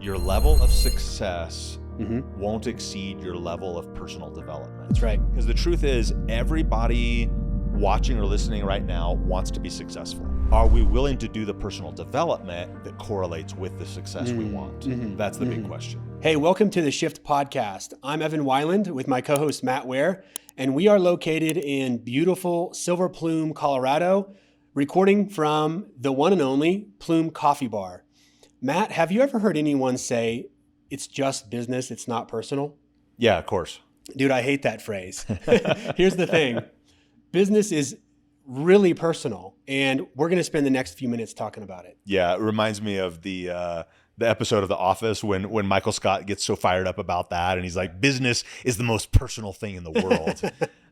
Your level of success won't exceed your level of personal development. That's right. Because the truth is, everybody watching or listening right now wants to be successful. Are we willing to do the personal development that correlates with the success we want? That's the big question. Hey, welcome to the Shift Podcast. I'm Evan Weiland with my co-host Matt Ware, and we are located in beautiful Silver Plume, Colorado, recording from the one and only Plume Coffee Bar. Matt, have you ever heard anyone say, it's just business, it's not personal? Yeah, of course. Dude, I hate that phrase. Here's the thing. Business is really personal, and we're going to spend the next few minutes talking about it. Yeah, it reminds me of the episode of The Office when Michael Scott gets so fired up about that, and he's like, business is the most personal thing in the world.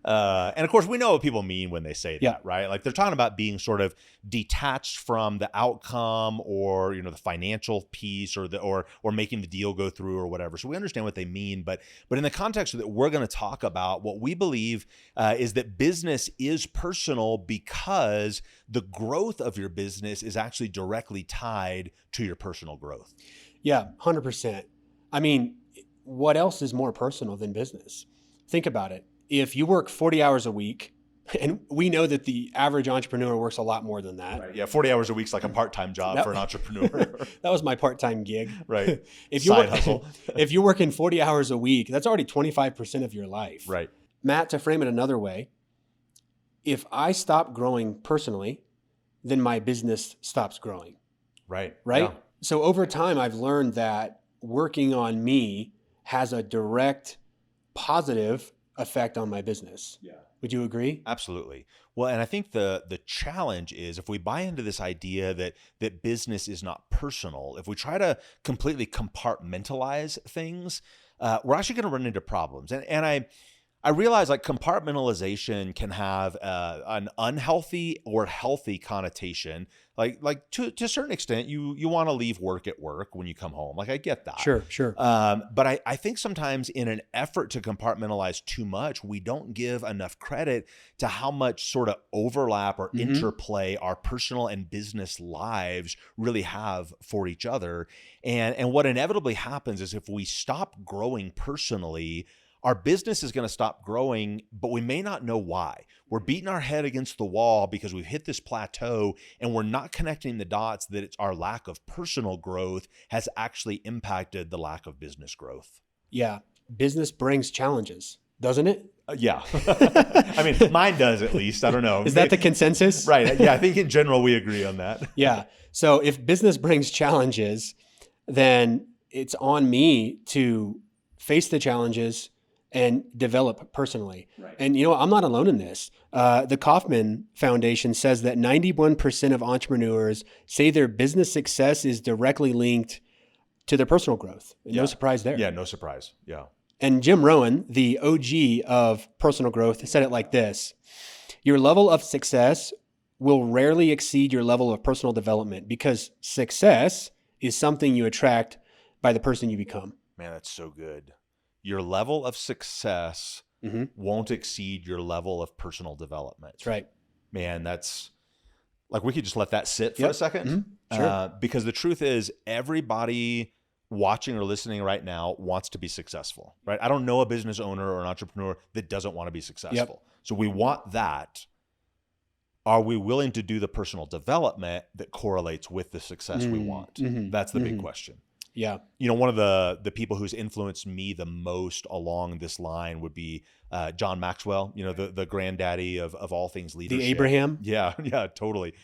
And of course, we know what people mean when they say that, right? Like they're talking about being sort of detached from the outcome or, the financial piece or making the deal go through or whatever. So we understand what they mean. But in the context that we're going to talk about, what we believe is that business is personal because the growth of your business is actually directly tied to your personal growth. Yeah, 100%. I mean, what else is more personal than business? Think about it. If you work 40 hours a week, and we know that the average entrepreneur works a lot more than that. Right. Yeah, 40 hours a week is like a part-time job for an entrepreneur. That was my part-time gig. Right. Side hustle. If you're working 40 hours a week, that's already 25% of your life. Right. Matt, to frame it another way, if I stop growing personally, then my business stops growing. Right. Right? Yeah. So over time, I've learned that working on me has a direct positive effect on my business. Yeah. Would you agree? Absolutely. Well, and I think the challenge is if we buy into this idea that business is not personal, if we try to completely compartmentalize things, we're actually going to run into problems. And I realize like compartmentalization can have an unhealthy or healthy connotation. Like to a certain extent, you want to leave work at work when you come home. Like I get that. Sure. But I think sometimes in an effort to compartmentalize too much, we don't give enough credit to how much sort of overlap or interplay our personal and business lives really have for each other. And what inevitably happens is if we stop growing personally, our business is going to stop growing, but we may not know why. We're beating our head against the wall because we've hit this plateau and we're not connecting the dots that it's our lack of personal growth has actually impacted the lack of business growth. Yeah. Business brings challenges, doesn't it? Yeah. I mean, mine does at least. I don't know. Is that the consensus? Right. Yeah. I think in general, we agree on that. Yeah. So if business brings challenges, then it's on me to face the challenges and develop personally. Right. And I'm not alone in this. The Kauffman Foundation says that 91% of entrepreneurs say their business success is directly linked to their personal growth. No surprise there. Yeah, no surprise. Yeah. And Jim Rohn, the OG of personal growth, said it like this: your level of success will rarely exceed your level of personal development because success is something you attract by the person you become. Man, that's so good. Your level of success won't exceed your level of personal development. That's right. Man, that's like, we could just let that sit for a second. Sure. Because the truth is everybody watching or listening right now wants to be successful, right? I don't know a business owner or an entrepreneur that doesn't want to be successful. Yep. So we want that. Are we willing to do the personal development that correlates with the success we want? That's the big question. Yeah. One of the people who's influenced me the most along this line would be John Maxwell, the granddaddy of all things leadership. The Abraham? Yeah, totally.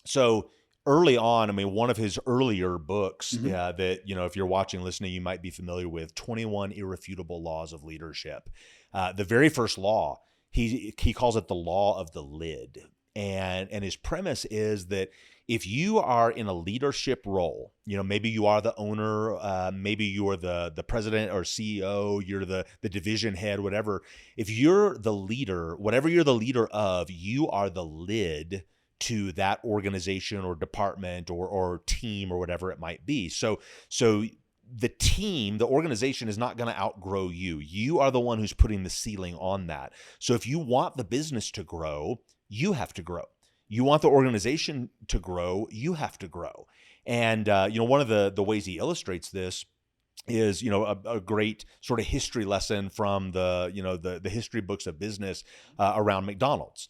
So early on, I mean, one of his earlier books that, if you're watching, listening, you might be familiar with, 21 Irrefutable Laws of Leadership. The very first law, he calls it the law of the lid. And his premise is that if you are in a leadership role, maybe you are the owner, maybe you are the president or CEO, you're the division head, whatever. If you're the leader, whatever you're the leader of, you are the lid to that organization or department or team or whatever it might be. So the team, the organization is not going to outgrow you. You are the one who's putting the ceiling on that. So if you want the business to grow, you have to grow. You want the organization to grow, you have to grow. And, one of the ways he illustrates this is, a great sort of history lesson from the history books of business around McDonald's.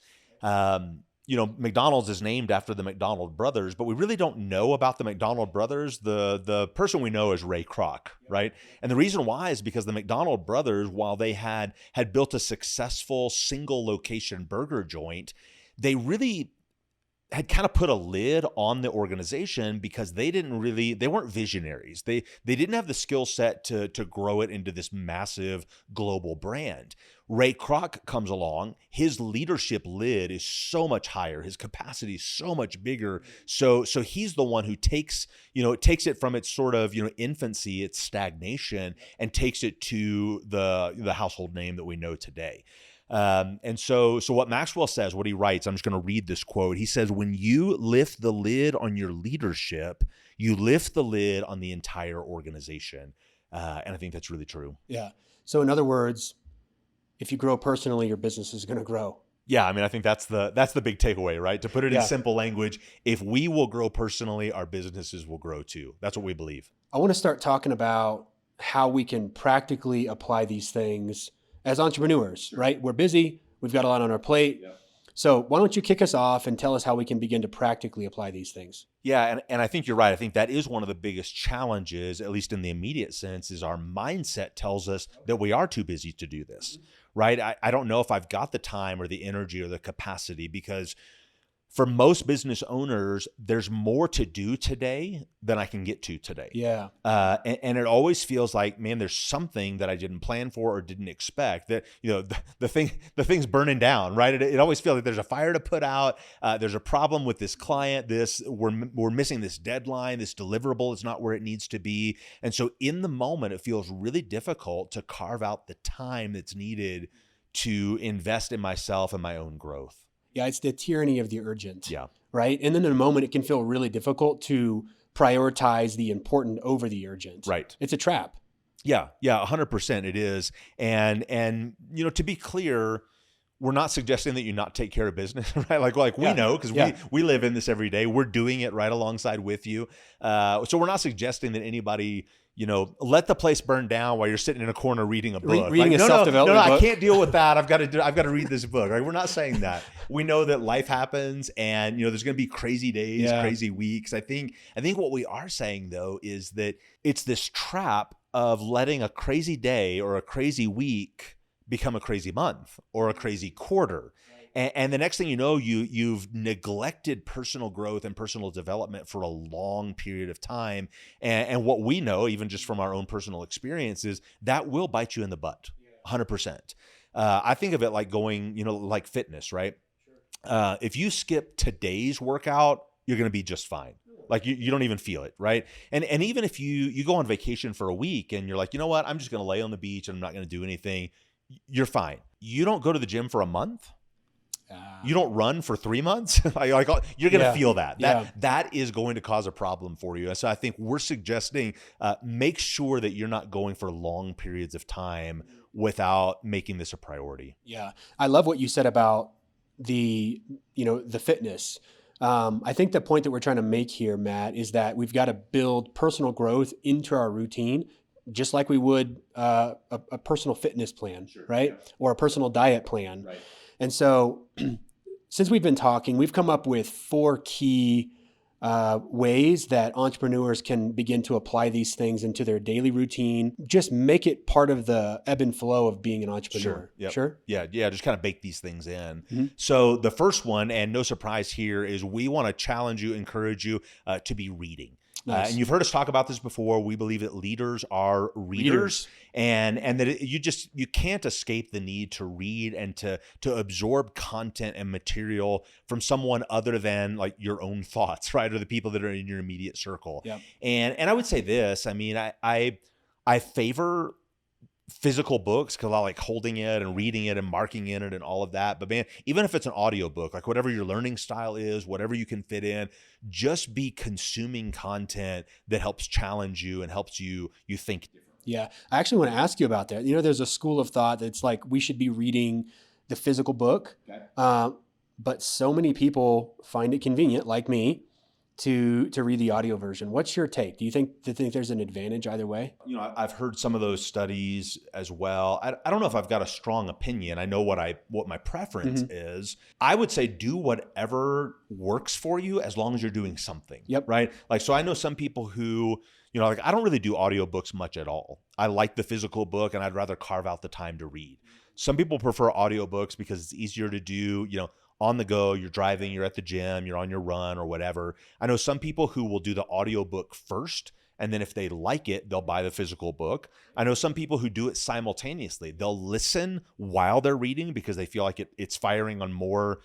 McDonald's is named after the McDonald brothers, but we really don't know about the McDonald brothers. The person we know is Ray Kroc, right? And the reason why is because the McDonald brothers, while they had built a successful single location burger joint, they really had kind of put a lid on the organization because they weren't visionaries. They didn't have the skill set to grow it into this massive global brand. Ray Kroc comes along. His leadership lid is so much higher. His capacity is so much bigger. So he's the one who takes it from its sort of, infancy, its stagnation, and takes it to the household name that we know today. And so what Maxwell says, what he writes, I'm just going to read this quote. He says, when you lift the lid on your leadership, you lift the lid on the entire organization. And I think that's really true. Yeah. So in other words, if you grow personally, your business is going to grow. Yeah. I mean, I think that's the big takeaway, right? To put it in simple language, if we will grow personally, our businesses will grow too. That's what we believe. I want to start talking about how we can practically apply these things as entrepreneurs, right? We're busy. We've got a lot on our plate. Yeah. So why don't you kick us off and tell us how we can begin to practically apply these things? Yeah, and I think you're right. I think that is one of the biggest challenges, at least in the immediate sense, is our mindset tells us that we are too busy to do this, right? I don't know if I've got the time or the energy or the capacity, because for most business owners, there's more to do today than I can get to today. Yeah. And it always feels like, man, there's something that I didn't plan for or didn't expect, that, the thing's burning down, right? It always feels like there's a fire to put out. There's a problem with this client. We're missing this deadline, this deliverable is not where it needs to be. And so in the moment, it feels really difficult to carve out the time that's needed to invest in myself and my own growth. Yeah, it's the tyranny of the urgent. Yeah. Right. And then in a moment, it can feel really difficult to prioritize the important over the urgent. Right. It's a trap. Yeah. 100% it is. And to be clear, we're not suggesting that you not take care of business, right? Like we know, because we live in this every day. We're doing it right alongside with you. So we're not suggesting that anybody, let the place burn down while you're sitting in a corner reading a book. Reading a self-development book. I can't deal with that. I've got to read this book. Right? We're not saying that. We know that life happens, and there's going to be crazy days, crazy weeks. I think what we are saying though is that it's this trap of letting a crazy day or a crazy week become a crazy month or a crazy quarter. And the next thing you know, you've neglected personal growth and personal development for a long period of time. And what we know, even just from our own personal experiences, that will bite you in the butt, 100%. I think of it like going, like fitness, right? If you skip today's workout, you're going to be just fine. Like you don't even feel it, right? And even if you go on vacation for a week and you're like, you know what, I'm just going to lay on the beach and I'm not going to do anything, you're fine. You don't go to the gym for a month. You don't run for 3 months. like you're going to feel that. That is going to cause a problem for you. And so I think we're suggesting make sure that you're not going for long periods of time without making this a priority. Yeah. I love what you said about the fitness. I think the point that we're trying to make here, Matt, is that we've got to build personal growth into our routine, just like we would a personal fitness plan, right? Yeah. Or a personal diet plan. Right. And so since we've been talking, we've come up with 4 key ways that entrepreneurs can begin to apply these things into their daily routine. Just make it part of the ebb and flow of being an entrepreneur. Sure. Yep. Sure? Yeah. Just kind of bake these things in. Mm-hmm. So the first one, and no surprise here, is we want to challenge you, encourage you to be reading. Nice. And you've heard us talk about this before. We believe that leaders are readers. And that you can't escape the need to read and to absorb content and material from someone other than like your own thoughts, right? Or the people that are in your immediate circle. Yep. And I would say this, I mean, I favor physical books because I like holding it and reading it and marking in it and all of that. But man, even if it's an audio book, like whatever your learning style is, whatever you can fit in, just be consuming content that helps challenge you and helps you think differently. Yeah. I actually want to ask you about that. There's a school of thought that's like, we should be reading the physical book. Okay. But so many people find it convenient, like me, to read the audio version. What's your take? Do you think there's an advantage either way? I've heard some of those studies as well. I don't know if I've got a strong opinion. I know what my preference is. I would say do whatever works for you as long as you're doing something. Yep. Right. Like, so I know some people who, like I don't really do audiobooks much at all. I like the physical book and I'd rather carve out the time to read. Some people prefer audiobooks because it's easier to do, on the go, you're driving, you're at the gym, you're on your run or whatever. I know some people who will do the audiobook first, and then if they like it, they'll buy the physical book. I know some people who do it simultaneously. They'll listen while they're reading because they feel like it's firing on more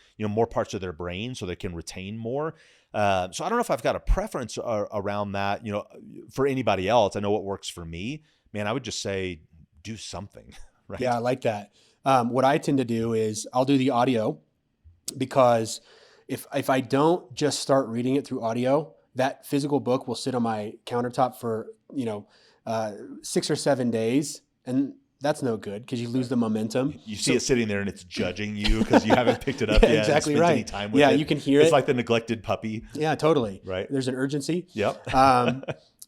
parts of their brain so they can retain more. So I don't know if I've got a preference around that, for anybody else. I know what works for me. Man, I would just say do something, right? Yeah, I like that. What I tend to do is I'll do the audio, because if I don't just start reading it through audio, that physical book will sit on my countertop for 6 or 7 days, and that's no good because you lose the momentum. You see it sitting there and it's judging you because you haven't picked it up yet. Exactly and spent right. any time with it. You can hear it. It's like the neglected puppy. Yeah, totally. Right. There's an urgency. Yep.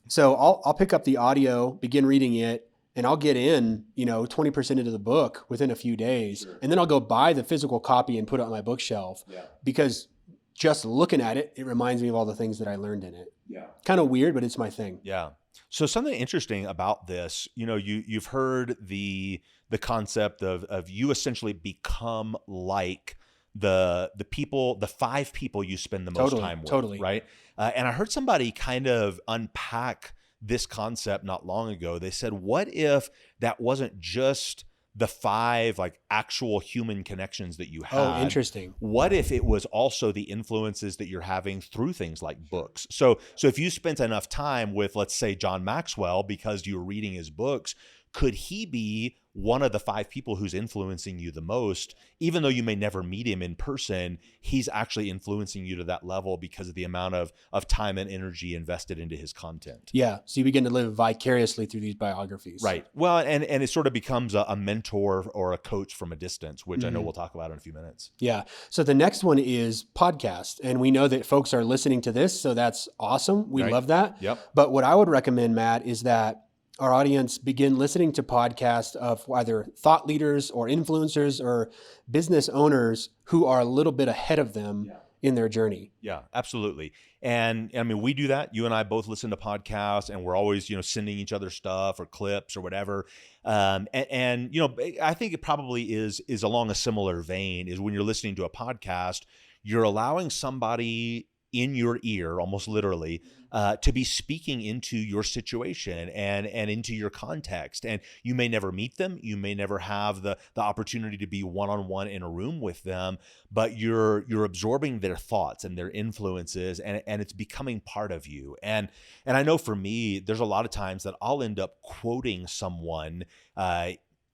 So I'll pick up the audio, begin reading it, and I'll get in, 20% into the book within a few days. Sure. And then I'll go buy the physical copy and put it on my bookshelf. Yeah. Because just looking at it, it reminds me of all the things that I learned in it. Yeah. Kind of weird, but it's my thing. Yeah. So something interesting about this, you've heard the concept of you essentially become like the 5 people you spend the most time with. Totally. Right. And I heard somebody kind of unpack this concept not long ago. They said, what if that wasn't just the 5 like actual human connections that you had? Oh, interesting. What if it was also the influences that you're having through things like books? So if you spent enough time with, let's say, John Maxwell because you were reading his books, could he be one of the 5 people who's influencing you the most? Even though you may never meet him in person, he's actually influencing you to that level because of the amount of time and energy invested into his content. Yeah. So you begin to live vicariously through these biographies. Right. Well, and it sort of becomes a mentor or a coach from a distance, which I know we'll talk about in a few minutes. Yeah. So the next one is podcast. And we know that folks are listening to this, so that's awesome. We love that. Yep. But what I would recommend, Matt, is that our audience begin listening to podcasts of either thought leaders or influencers or business owners who are a little bit ahead of them in their journey. Yeah, absolutely. And I mean, we do that. You and I both listen to podcasts, and we're always, sending each other stuff or clips or whatever. And I think it probably is along a similar vein. Is when you're listening to a podcast, you're allowing somebody in your ear, almost literally, to be speaking into your situation and into your context. And you may never meet them. You may never have the opportunity to be one-on-one in a room with them, but you're absorbing their thoughts and their influences, and it's becoming part of you. And I know for me, there's a lot of times that I'll end up quoting someone,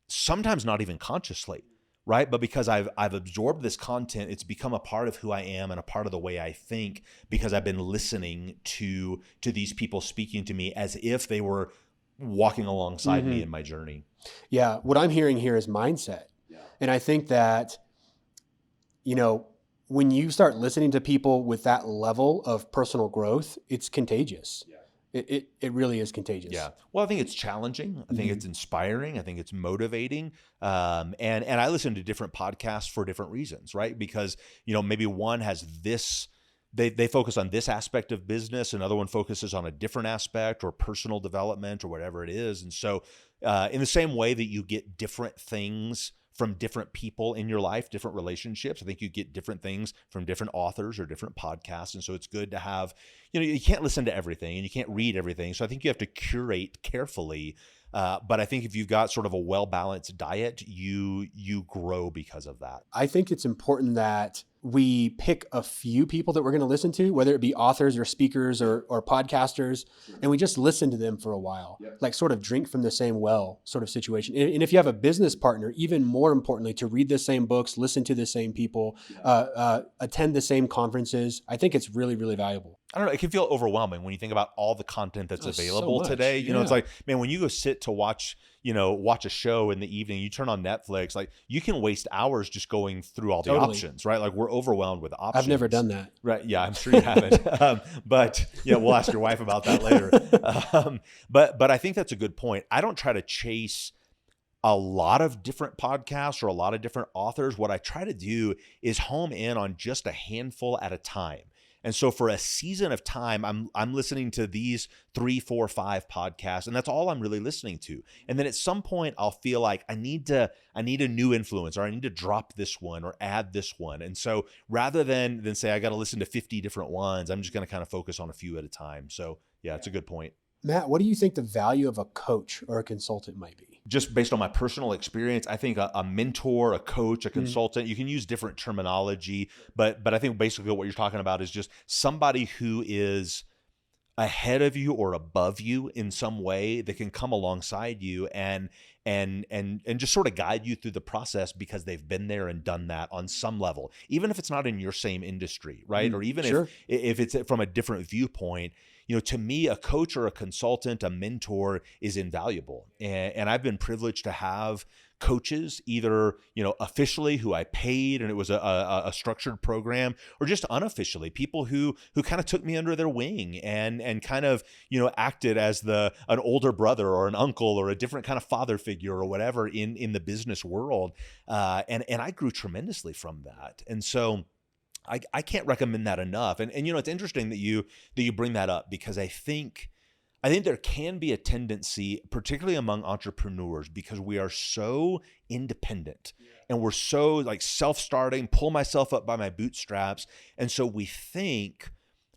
sometimes not even consciously. Right. But because I've absorbed this content, it's become a part of who I am and a part of the way I think, because I've been listening to these people speaking to me as if they were walking alongside me in my journey. Yeah. What I'm hearing here is mindset. Yeah. And I think that, when you start listening to people with that level of personal growth, it's contagious. Yeah. It really is contagious. Yeah. Well, I think it's challenging. I think it's inspiring. I think it's motivating. And I listen to different podcasts for different reasons, right? Because, maybe one has this, they focus on this aspect of business. Another one focuses on a different aspect or personal development or whatever it is. And so in the same way that you get different things from different people in your life, different relationships, I think you get different things from different authors or different podcasts. And so it's good to have, you can't listen to everything and you can't read everything. So I think you have to curate carefully. But I think if you've got sort of a well-balanced diet, you grow because of that. I think it's important that we pick a few people that we're going to listen to, whether it be authors or speakers or podcasters, and we just listen to them for a while, like sort of drink from the same well sort of situation. And if you have a business partner, even more importantly, to read the same books, listen to the same people, attend the same conferences, I think it's really, really valuable. I don't know, it can feel overwhelming when you think about all the content that's available today. You know, it's like, man, when you go sit to watch a show in the evening, you turn on Netflix, like you can waste hours just going through all the options, right? Like we're overwhelmed with options. I've never done that. Right. Yeah, I'm sure you haven't. But yeah, we'll ask your wife about that later. But I think that's a good point. I don't try to chase a lot of different podcasts or a lot of different authors. What I try to do is home in on just a handful at a time. And so for a season of time, I'm listening to these 3, 4, 5 podcasts, and that's all I'm really listening to. And then at some point, I'll feel like I need a new influence, or I need to drop this one or add this one. And so rather than say I got to listen to 50 different ones, I'm just going to kind of focus on a few at a time. So yeah, it's a good point. Matt, what do you think the value of a coach or a consultant might be? Just based on my personal experience, I think a mentor, a coach, a consultant, you can use different terminology, but I think basically what you're talking about is just somebody who is ahead of you or above you in some way that can come alongside you and just sort of guide you through the process because they've been there and done that on some level, even if it's not in your same industry, right? Or even if it's from a different viewpoint. You know, to me, a coach or a consultant, a mentor is invaluable. And I've been privileged to have coaches, either, you know, officially who I paid and it was a structured program, or just unofficially, people who kind of took me under their wing and kind of, you know, acted as an older brother or an uncle or a different kind of father figure or whatever in the business world. And I grew tremendously from that. And so I can't recommend that enough. And you know, it's interesting that you bring that up, because I think there can be a tendency, particularly among entrepreneurs, because we are so independent and we're so like self-starting, pull myself up by my bootstraps. And so we think,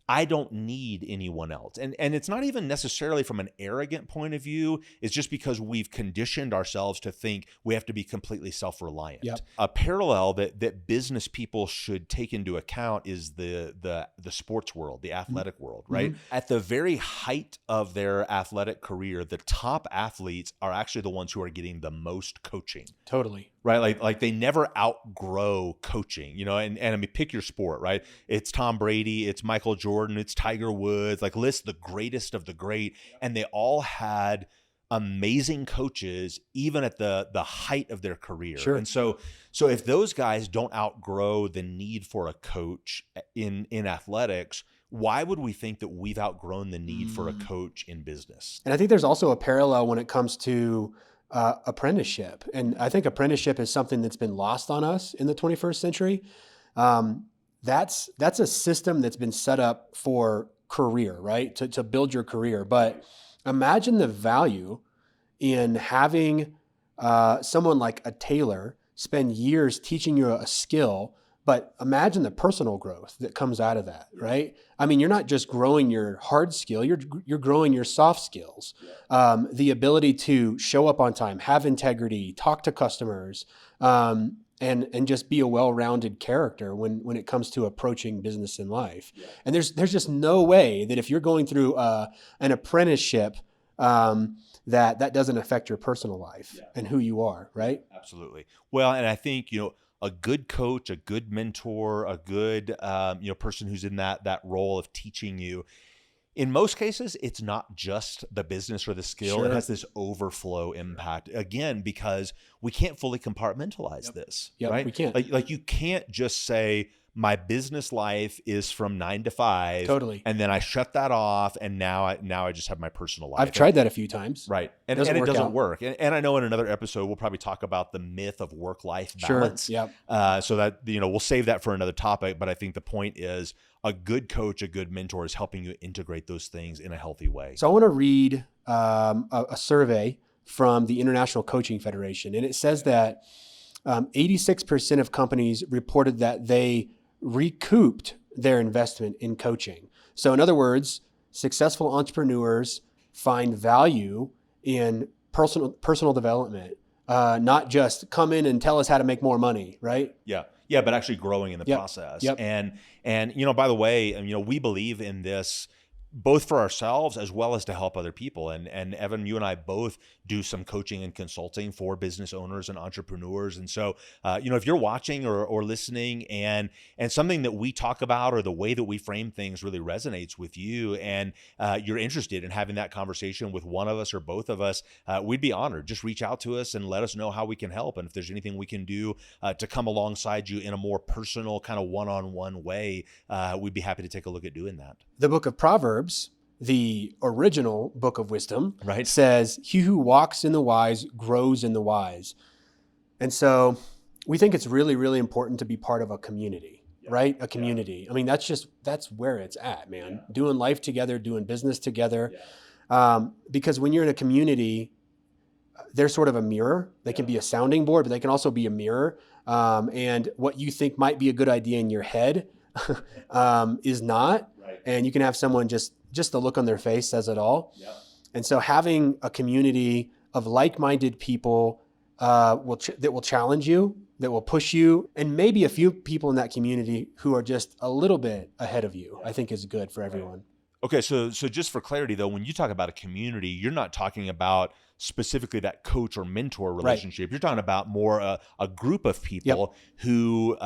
I don't need anyone else. And it's not even necessarily from an arrogant point of view. It's just because we've conditioned ourselves to think we have to be completely self-reliant. Yep. A parallel that business people should take into account is the sports world, the athletic world, right? Mm-hmm. At the very height of their athletic career, the top athletes are actually the ones who are getting the most coaching. Totally. Right. Like they never outgrow coaching, you know, and I mean, pick your sport, right? It's Tom Brady, it's Michael Jordan, it's Tiger Woods, like list the greatest of the great. And they all had amazing coaches, even at the height of their career. Sure. And so if those guys don't outgrow the need for a coach in athletics, why would we think that we've outgrown the need for a coach in business? And I think there's also a parallel when it comes to apprenticeship. And I think apprenticeship is something that's been lost on us in the 21st century. That's a system that's been set up for career, right? To build your career. But imagine the value in having someone like a tailor spend years teaching you a skill, but imagine the personal growth that comes out of that, right? I mean, you're not just growing your hard skill, you're growing your soft skills. The ability to show up on time, have integrity, talk to customers, and just be a well-rounded character when it comes to approaching business in life. Yeah. And there's just no way that if you're going through an apprenticeship, that doesn't affect your personal life and who you are, right? Absolutely. Well, and I think, you know, a good coach, a good mentor, a good person who's in that role of teaching you, in most cases, it's not just the business or the skill. Sure. It has this overflow impact, again, because we can't fully compartmentalize this, right? We can't. Like you can't just say, my business life is from 9 to 5. Totally. And then I shut that off. And now I just have my personal life. I've tried that a few times. Right. And it doesn't work. And I know in another episode, we'll probably talk about the myth of work-life balance. Sure. Yep. So that, you know, we'll save that for another topic. But I think the point is a good coach, a good mentor is helping you integrate those things in a healthy way. So I want to read a survey from the International Coaching Federation. And it says that 86% of companies reported that they recouped their investment in coaching. So in other words, successful entrepreneurs find value in personal development, not just come in and tell us how to make more money, right? Yeah, but actually growing in the process. Yep. And you know, by the way, you know, we believe in this both for ourselves as well as to help other people. And Evan, you and I both do some coaching and consulting for business owners and entrepreneurs. And so, if you're watching or listening and something that we talk about or the way that we frame things really resonates with you, and you're interested in having that conversation with one of us or both of us, we'd be honored. Just reach out to us and let us know how we can help. And if there's anything we can do to come alongside you in a more personal kind of one-on-one way, we'd be happy to take a look at doing that. The book of Proverbs, the original book of wisdom, right, says, "He who walks in the wise grows in the wise." And so we think it's really, really important to be part of a community, right? A community. I mean, that's where it's at, man. Doing life together, doing business together. Because when you're in a community, they're sort of a mirror. They can be a sounding board, but they can also be a mirror. And what you think might be a good idea in your head is not. Right. And you can have someone just the look on their face says it all. Yep. And so having a community of like-minded people that will challenge you, that will push you, and maybe a few people in that community who are just a little bit ahead of you, I think is good for everyone. Right. Okay, so just for clarity though, when you talk about a community, you're not talking about specifically that coach or mentor relationship. Right. You're talking about more a group of people who,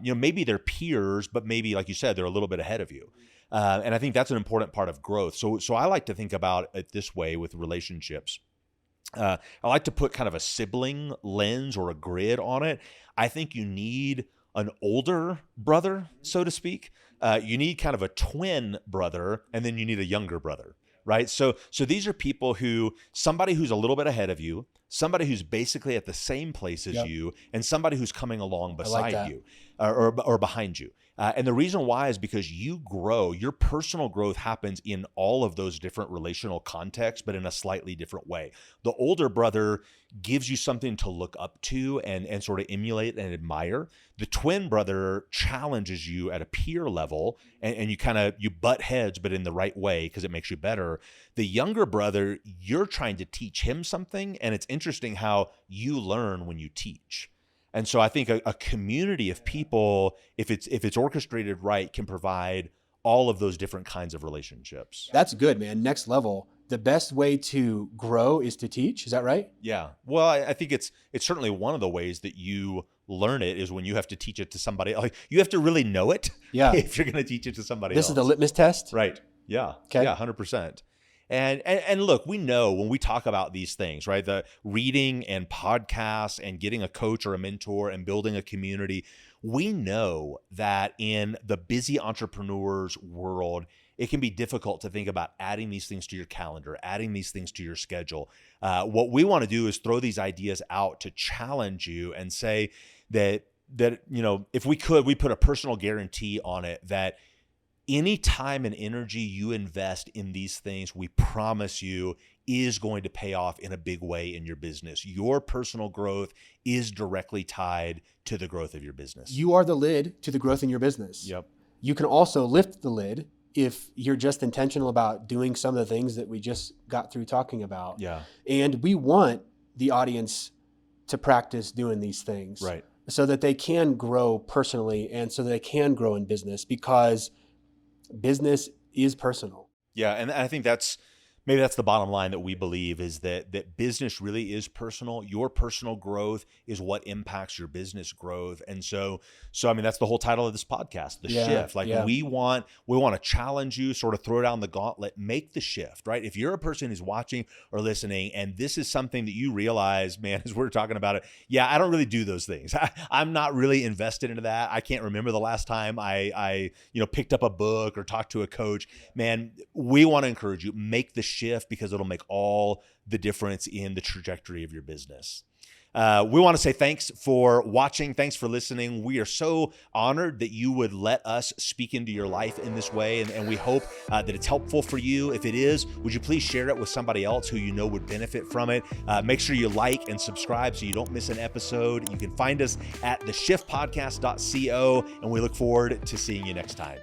maybe they're peers, but maybe, like you said, they're a little bit ahead of you. And I think that's an important part of growth. So I like to think about it this way with relationships. I like to put kind of a sibling lens or a grid on it. I think you need an older brother, so to speak. You need kind of a twin brother, and then you need a younger brother, right? So these are people somebody who's a little bit ahead of you, somebody who's basically at the same place as you, and somebody who's coming along beside you or behind you. And the reason why is because you grow, your personal growth happens in all of those different relational contexts, but in a slightly different way. The older brother gives you something to look up to and sort of emulate and admire. The twin brother challenges you at a peer level, and you butt heads, but in the right way because it makes you better. The younger brother, you're trying to teach him something, and it's interesting how you learn when you teach. And so I think a community of people, if it's orchestrated right, can provide all of those different kinds of relationships. That's good, man. Next level. The best way to grow is to teach. Is that right? Yeah. Well, I think it's certainly one of the ways that you learn it is when you have to teach it to somebody. Like, you have to really know it if you're going to teach it to somebody else. This is the litmus test? Right. Yeah. Okay. Yeah, 100%. And look, we know when we talk about these things, right? The reading and podcasts and getting a coach or a mentor and building a community, we know that in the busy entrepreneur's world, it can be difficult to think about adding these things to your calendar, adding these things to your schedule. What we want to do is throw these ideas out to challenge you and say that if we could, we put a personal guarantee on it that any time and energy you invest in these things, we promise you, is going to pay off in a big way in your business. Your personal growth is directly tied to the growth of your business. You are the lid to the growth in your business. Yep. You can also lift the lid if you're just intentional about doing some of the things that we just got through talking about. Yeah. And we want the audience to practice doing these things. Right. So that they can grow personally and so that they can grow in business, because business is personal. Yeah. And I think maybe that's the bottom line that we believe is that business really is personal. Your personal growth is what impacts your business growth. And so I mean, that's the whole title of this podcast, The Shift. We want to challenge you, sort of throw down the gauntlet, make the shift, right? If you're a person who's watching or listening, and this is something that you realize, man, as we're talking about it, I don't really do those things. I'm not really invested into that. I can't remember the last time I picked up a book or talked to a coach. Man, we want to encourage you, make the shift, because it'll make all the difference in the trajectory of your business. We want to say thanks for watching. Thanks for listening. We are so honored that you would let us speak into your life in this way. And we hope that it's helpful for you. If it is, would you please share it with somebody else who you know would benefit from it? Make sure you like and subscribe so you don't miss an episode. You can find us at theshiftpodcast.co, and we look forward to seeing you next time.